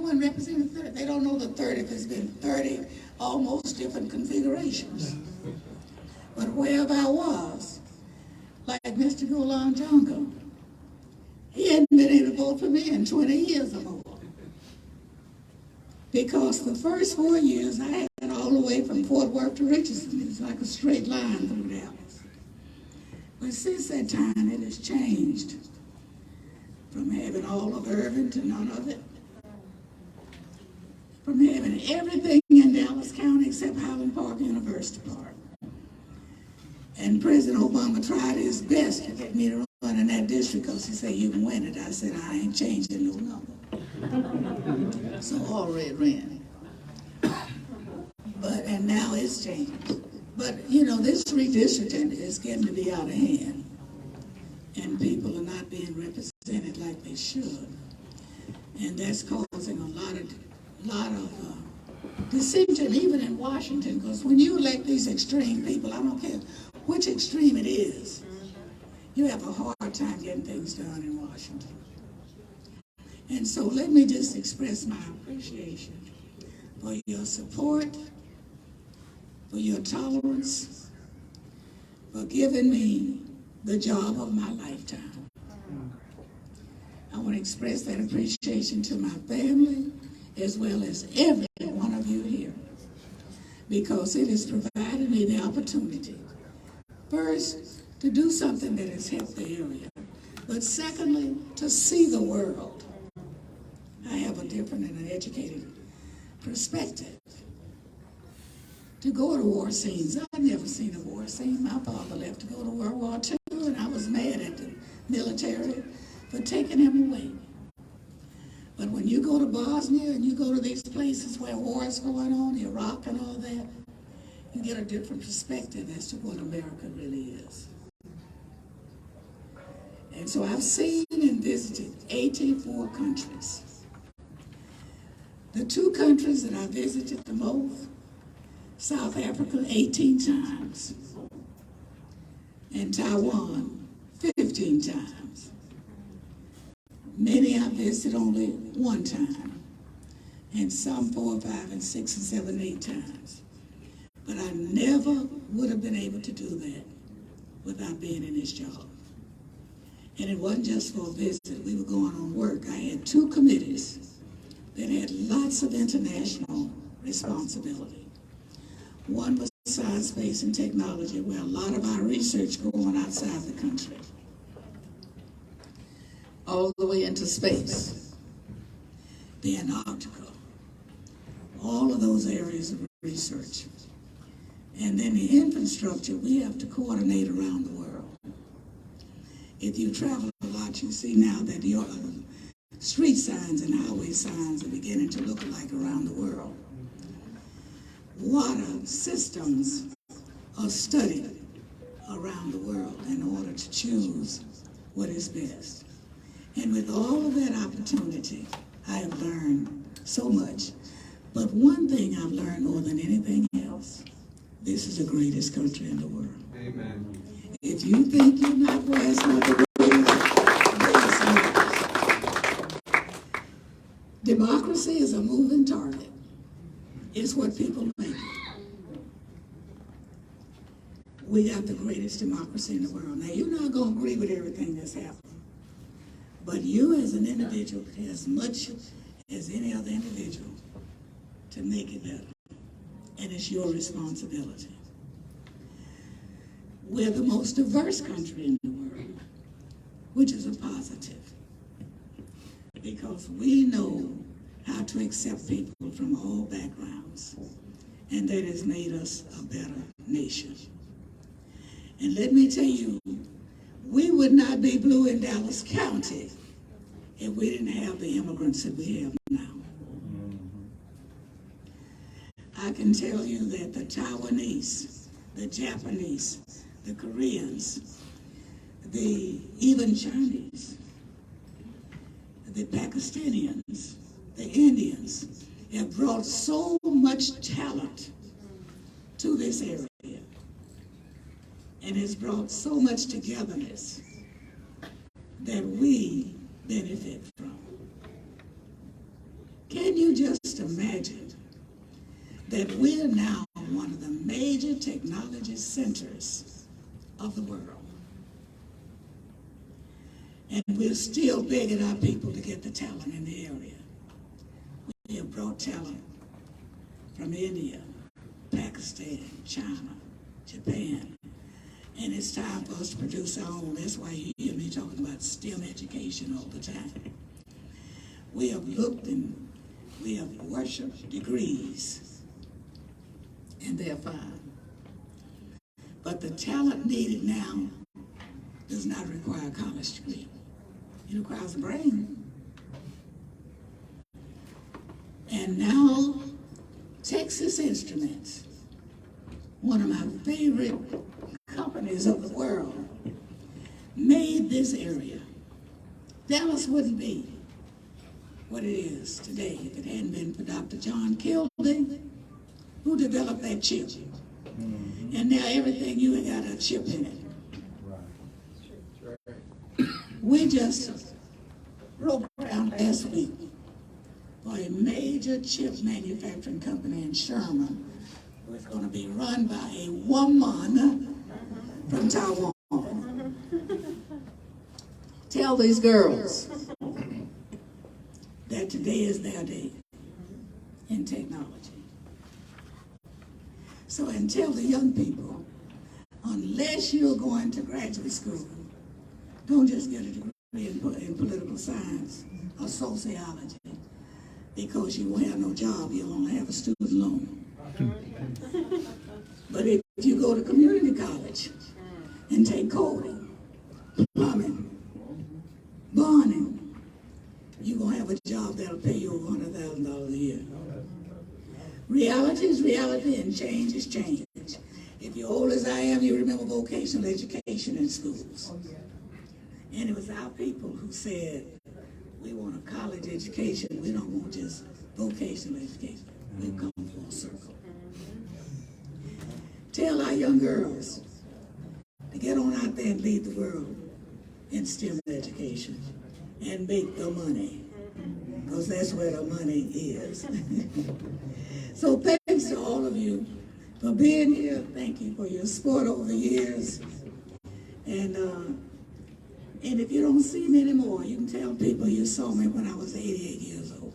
21 representing 30. They don't know the 30th has been 30 almost different configurations. But wherever I was, like Mr. Golan Jungle, he hadn't been able to vote for me in 20 years or more. Because the first 4 years I had all the way from Fort Worth to Richardson. It was like a straight line through Dallas. But since that time, it has changed from having all of Irving to none of it. From having everything in Dallas County except Highland Park University Park. And President Obama tried his best to get me to run in that district because he said, you can win it. I said, I ain't changing no number. So already ran. And now it's changed. But, you know, this redistricting is getting to be out of hand. And people are not being represented like they should. And that's causing a lot of dissension, even in Washington, because when you elect these extreme people, I don't care which extreme it is, you have a hard time getting things done in Washington. And so let me just express my appreciation for your support, for your tolerance, for giving me the job of my lifetime. I want to express that appreciation to my family as well as every one of you here, because it has provided me the opportunity, first, to do something that has helped the area, but secondly, to see the world. I have a different and an educated perspective. To go to war scenes, I've never seen a war scene. My father left to go to World War II, and I was mad at the military for taking him away. But when you go to Bosnia and you go to these places where war is going on, Iraq and all that, you get a different perspective as to what America really is. And so I've seen and visited 84 countries. The 2 countries that I visited the most, South Africa 18 times, and Taiwan 15 times. Many I visited only 1 time, and some 4, 5, and 6, and 7, 8 times. But I never would have been able to do that without being in this job. And it wasn't just for a visit. We were going on work. I had 2 committees that had lots of international responsibility. One was science, space, and technology, where a lot of our research going on outside the country, all the way into space, the Antarctica, all of those areas of research. And then the infrastructure, we have to coordinate around the world. If you travel a lot, you see now that your street signs and highway signs are beginning to look alike around the world. Water systems are studied around the world in order to choose what is best. And with all of that opportunity, I have learned so much. But one thing I've learned more than anything else, this is the greatest country in the world. Amen. If you think you're not where it's not the greatest, democracy is a moving target. It's what people think. We got the greatest democracy in the world. Now, you're not going to agree with everything that's happening. But you as an individual have as much as any other individual to make it better. And it's your responsibility. We're the most diverse country in the world, which is a positive. Because we know how to accept people from all backgrounds. And that has made us a better nation. And let me tell you, we would not be blue in Dallas County if we didn't have the immigrants that we have now. I can tell you that the Taiwanese, the Japanese, the Koreans, even Chinese, the Pakistanians, the Indians have brought so much talent to this area, and has brought so much togetherness that we benefit from. Can you just imagine that we're now one of the major technology centers of the world? And we're still begging our people to get the talent in the area. We have brought talent from India, Pakistan, China, Japan. And it's time for us to produce our own. That's why you hear me talking about STEM education all the time. We have looked and we have worshiped degrees, and they're fine. But the talent needed now does not require a college degree. It requires a brain. And now, Texas Instruments, one of my favorite companies of the world, made this area. Dallas wouldn't be what it is today if it hadn't been for Dr. John Kildee, who developed that chip. Mm-hmm. And now everything, you ain't got a chip in it. Right. We just broke ground last week for a major chip manufacturing company in Sherman, who is going to be run by a woman from Taiwan. Tell these girls that today is their day in technology. So, and tell the young people, unless you're going to graduate school, don't just get a degree in political science or sociology, because you won't have no job, you'll only have a student loan. But if you go to community college and take coding, plumbing, bonding, you're going to have a job that'll pay you over $100,000 a year. Reality is reality and change is change. If you're old as I am, you remember vocational education in schools. And it was our people who said, we want a college education, we don't want just vocational education. We've come full circle. Tell our young girls to get on out there and lead the world in STEM education and make the money, because that's where the money is. So thanks to all of you for being here. Thank you for your support over the years. And if you don't see me anymore, you can tell people you saw me when I was 88 years old.